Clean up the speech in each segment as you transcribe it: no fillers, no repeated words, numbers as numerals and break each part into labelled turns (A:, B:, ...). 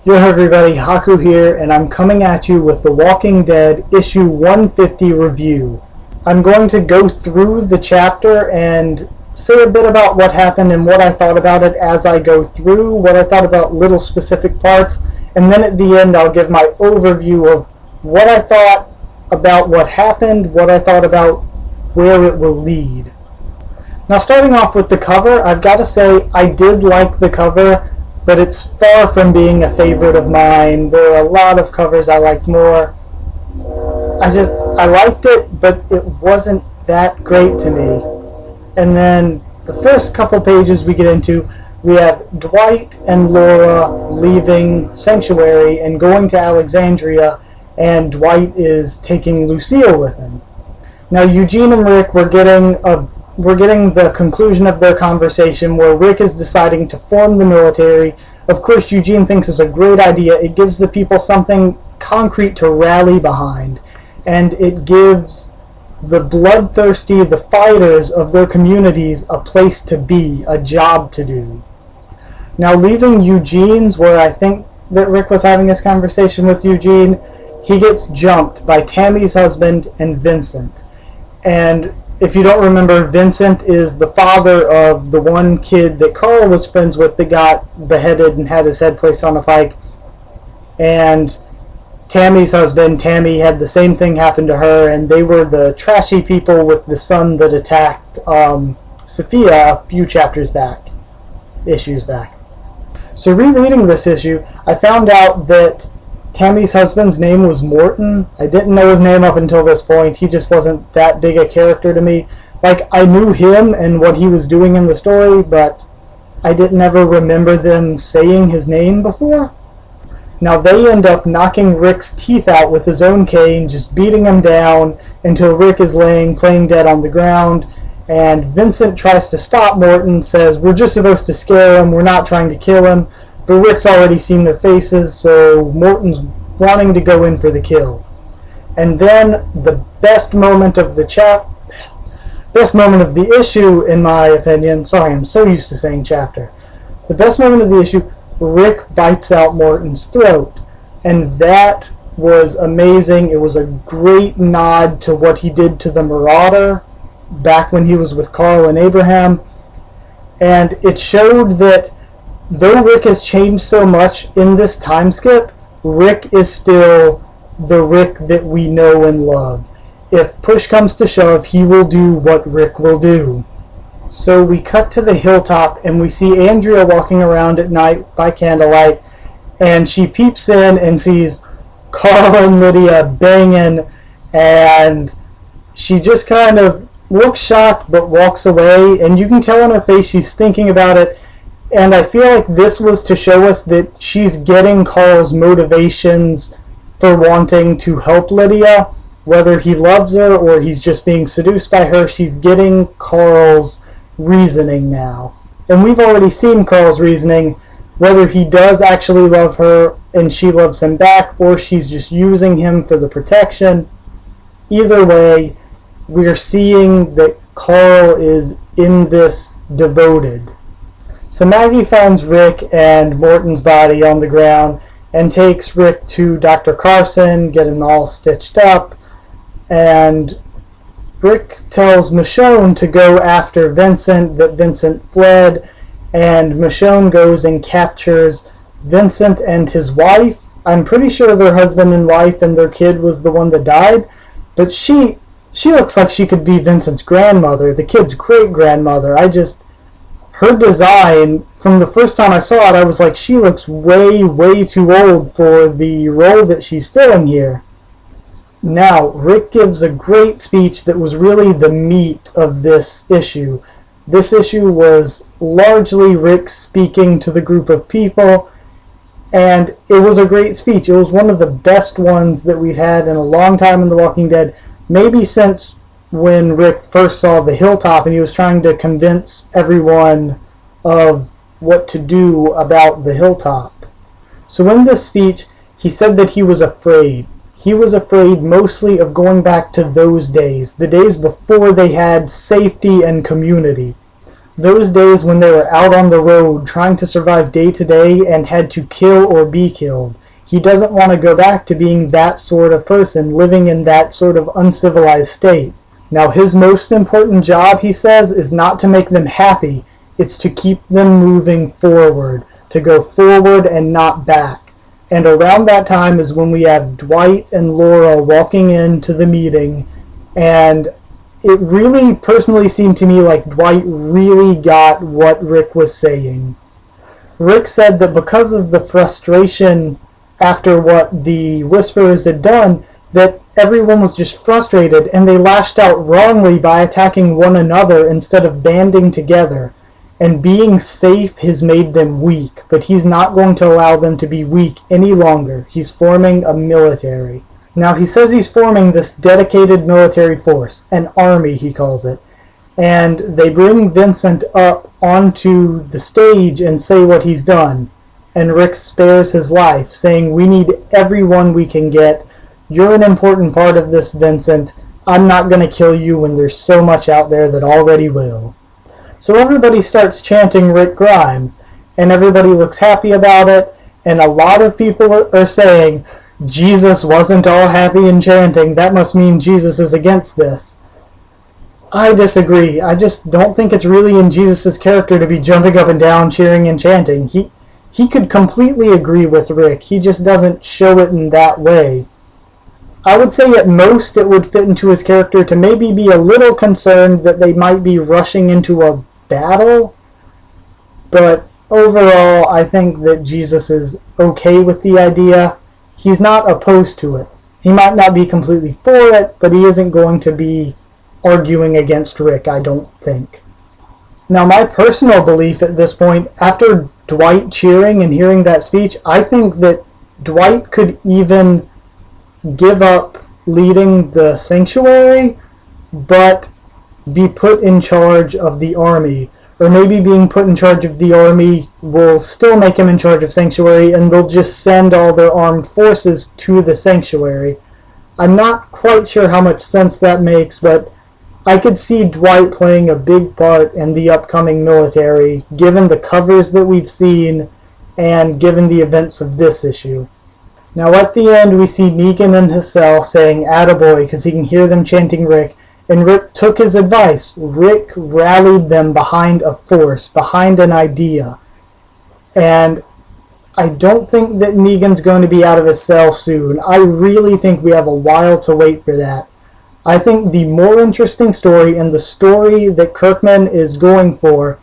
A: Yo everybody, Haku here, and I'm coming at you with The Walking Dead issue 150 review. I'm going to go through the chapter and say a bit about what happened and what I thought about it as I go through, what I thought about little specific parts, and then at the end I'll give my overview of what I thought about what happened, what I thought about where it will lead. Now starting off with the cover, I've got to say I did like the cover, but it's far from being a favorite of mine. There are a lot of covers I liked more. I liked it, but it wasn't that great to me. And then the first couple pages we get into, we have Dwight and Laura leaving Sanctuary and going to Alexandria, and Dwight is taking Lucille with him. Now Eugene and Rick, we're getting the conclusion of their conversation where Rick is deciding to form the military. Of course, Eugene thinks it's a great idea. It gives the people something concrete to rally behind, and it gives the bloodthirsty, the fighters of their communities a place to be, a job to do. Now, leaving Eugene's, where I think that Rick was having his conversation with Eugene, he gets jumped by Tammy's husband and Vincent. And if you don't remember, Vincent is the father of the one kid that Carl was friends with that got beheaded and had his head placed on a pike. And Tammy's husband, Tammy, had the same thing happen to her, and they were the trashy people with the son that attacked Sophia a few issues back. So rereading this issue, I found out that Tammy's husband's name was Morton. I didn't know his name up until this point. He just wasn't that big a character to me. Like, I knew him and what he was doing in the story, but I didn't ever remember them saying his name before. Now they end up knocking Rick's teeth out with his own cane, just beating him down until Rick is playing dead on the ground. And Vincent tries to stop Morton, says, "We're just supposed to scare him, we're not trying to kill him." But Rick's already seen their faces, so Morton's wanting to go in for the kill. And then the best moment of the issue, in my opinion, sorry, I'm so used to saying chapter. The best moment of the issue, Rick bites out Morton's throat. And that was amazing. It was a great nod to what he did to the Marauder back when he was with Carl and Abraham. And it showed that though Rick has changed so much in this time skip, Rick is still the Rick that we know and love. If push comes to shove, he will do what Rick will do. So we cut to the hilltop and we see Andrea walking around at night by candlelight, and she peeps in and sees Carl and Lydia banging, and she just kind of looks shocked but walks away, and you can tell in her face she's thinking about it. And I feel like this was to show us that she's getting Carl's motivations for wanting to help Lydia. Whether he loves her or he's just being seduced by her, she's getting Carl's reasoning now. And we've already seen Carl's reasoning, whether he does actually love her and she loves him back, or she's just using him for the protection. Either way, we're seeing that Carl is in this devoted. So Maggie finds Rick and Morton's body on the ground and takes Rick to Dr. Carson, get him all stitched up, and Rick tells Michonne to go after Vincent, that Vincent fled, and Michonne goes and captures Vincent and his wife. I'm pretty sure their husband and wife and their kid was the one that died, but she looks like she could be Vincent's grandmother, the kid's great-grandmother. Her design, from the first time I saw it, I was like, she looks way, way too old for the role that she's filling here. Now, Rick gives a great speech that was really the meat of this issue. This issue was largely Rick speaking to the group of people, and it was a great speech. It was one of the best ones that we've had in a long time in The Walking Dead, maybe since when Rick first saw the hilltop and he was trying to convince everyone of what to do about the hilltop. So in this speech, he said that he was afraid. He was afraid mostly of going back to those days, the days before they had safety and community. those days when they were out on the road trying to survive day to day and had to kill or be killed. He doesn't want to go back to being that sort of person, living in that sort of uncivilized state. Now, his most important job, he says, is not to make them happy. It's to keep them moving forward, to go forward and not back. And around that time is when we have Dwight and Laura walking into the meeting, and it really personally seemed to me like Dwight really got what Rick was saying. Rick said that because of the frustration after what the Whisperers had done, that everyone was just frustrated and they lashed out wrongly by attacking one another instead of banding together. And being safe has made them weak, but he's not going to allow them to be weak any longer. He's forming a military. Now, he says he's forming this dedicated military force, an army he calls it, and they bring Vincent up onto the stage and say what he's done. And Rick spares his life, saying, "We need everyone we can get. You're an important part of this, Vincent. I'm not going to kill you when there's so much out there that already will." So everybody starts chanting Rick Grimes, and everybody looks happy about it, and a lot of people are saying, Jesus wasn't all happy and chanting, that must mean Jesus is against this. I disagree. I just don't think it's really in Jesus' character to be jumping up and down, cheering and chanting. He could completely agree with Rick, he just doesn't show it in that way. I would say at most it would fit into his character to maybe be a little concerned that they might be rushing into a battle, but overall I think that Jesus is okay with the idea. He's not opposed to it. He might not be completely for it, but he isn't going to be arguing against Rick, I don't think. Now, my personal belief at this point, after Dwight cheering and hearing that speech, I think that Dwight could even give up leading the sanctuary, but be put in charge of the army. Or maybe being put in charge of the army will still make him in charge of sanctuary, and they'll just send all their armed forces to the sanctuary. I'm not quite sure how much sense that makes, but I could see Dwight playing a big part in the upcoming military, given the covers that we've seen, and given the events of this issue. Now at the end we see Negan in his cell saying "attaboy" because he can hear them chanting Rick, and Rick took his advice. Rick rallied them behind a force, behind an idea. And I don't think that Negan's going to be out of his cell soon. I really think we have a while to wait for that. I think the more interesting story, and the story that Kirkman is going for,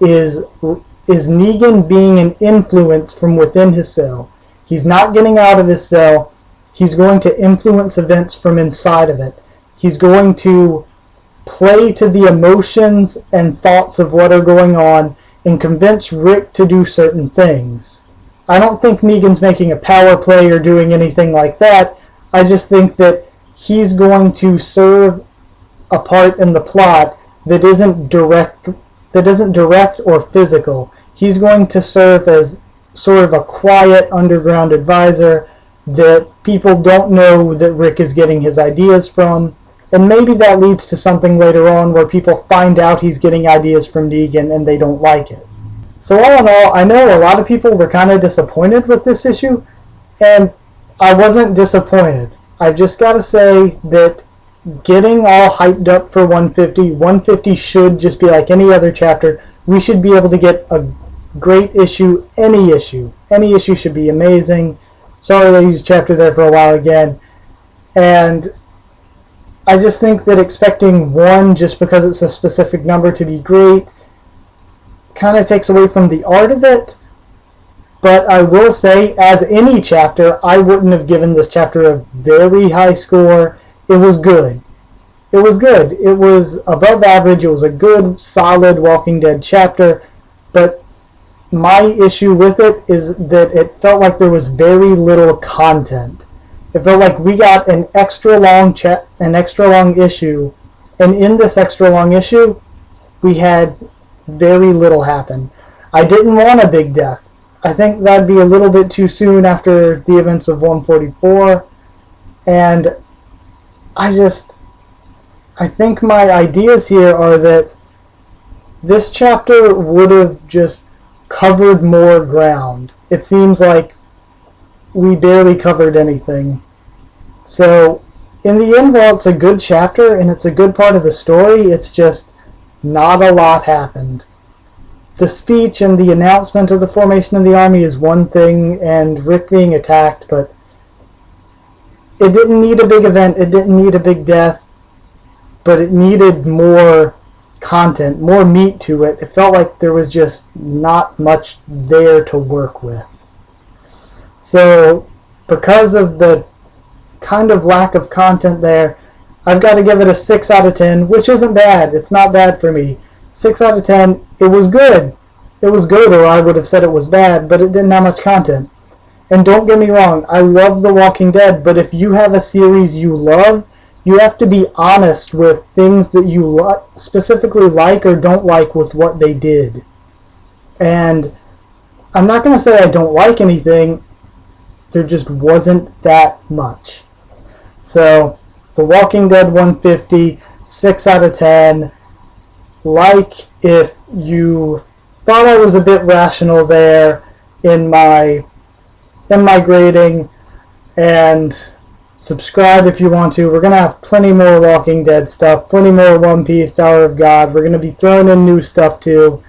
A: is Negan being an influence from within his cell. He's not getting out of his cell. He's going to influence events from inside of it. He's going to play to the emotions and thoughts of what are going on and convince Rick to do certain things. I don't think Negan's making a power play or doing anything like that. I just think that he's going to serve a part in the plot that isn't direct or physical. He's going to serve as sort of a quiet underground advisor that people don't know that Rick is getting his ideas from. And maybe that leads to something later on where people find out he's getting ideas from Negan and they don't like it. So all in all, I know a lot of people were kind of disappointed with this issue, and I wasn't disappointed. I've just got to say that getting all hyped up for 150 should just be like any other chapter. We should be able to get a great issue, any issue. Any issue should be amazing. Sorry I used chapter there for a while again. And I just think that expecting one just because it's a specific number to be great kind of takes away from the art of it. But I will say, as any chapter, I wouldn't have given this chapter a very high score. It was good. It was good. It was above average. It was a good, solid Walking Dead chapter. But my issue with it is that it felt like there was very little content. It felt like we got an extra long issue, and in this extra long issue, we had very little happen. I didn't want a big death. I think that'd be a little bit too soon after the events of 144, and I think my ideas here are that this chapter would have just covered more ground. It seems like we barely covered anything. So, in the end, while it's a good chapter and it's a good part of the story, it's just not a lot happened. The speech and the announcement of the formation of the army is one thing, and Rick being attacked, but it didn't need a big event, it didn't need a big death, but it needed more content, more meat to it. It felt like there was just not much there to work with. So, because of the kind of lack of content there, I've got to give it a 6 out of 10, which isn't bad. It's not bad for me. 6 out of 10, it was good. It was good, or I would have said it was bad, but it didn't have much content. And don't get me wrong, I love The Walking Dead, but if you have a series you love, you have to be honest with things that you specifically like or don't like with what they did. And I'm not going to say I don't like anything, there just wasn't that much. So, The Walking Dead 150, 6 out of 10. Like if you thought I was a bit rational there in my grading, and subscribe if you want to. We're going to have plenty more Walking Dead stuff, plenty more One Piece, Tower of God. We're going to be throwing in new stuff too.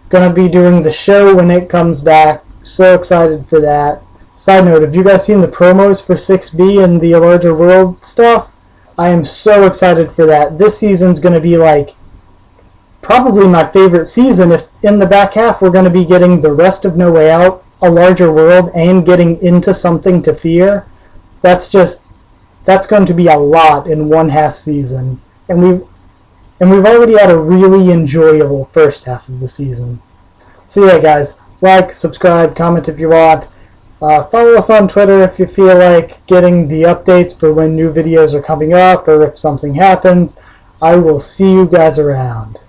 A: Going to be doing the show when it comes back. So excited for that. Side note, have you guys seen the promos for 6B and the Larger World stuff? I am so excited for that. This season's going to be like probably my favorite season. If in the back half we're going to be getting the rest of No Way Out, A Larger World, and getting into Something to Fear, that's going to be a lot in one half season. And we've already had a really enjoyable first half of the season. So yeah, guys, like, subscribe, comment if you want. Follow us on Twitter if you feel like getting the updates for when new videos are coming up or if something happens. I will see you guys around.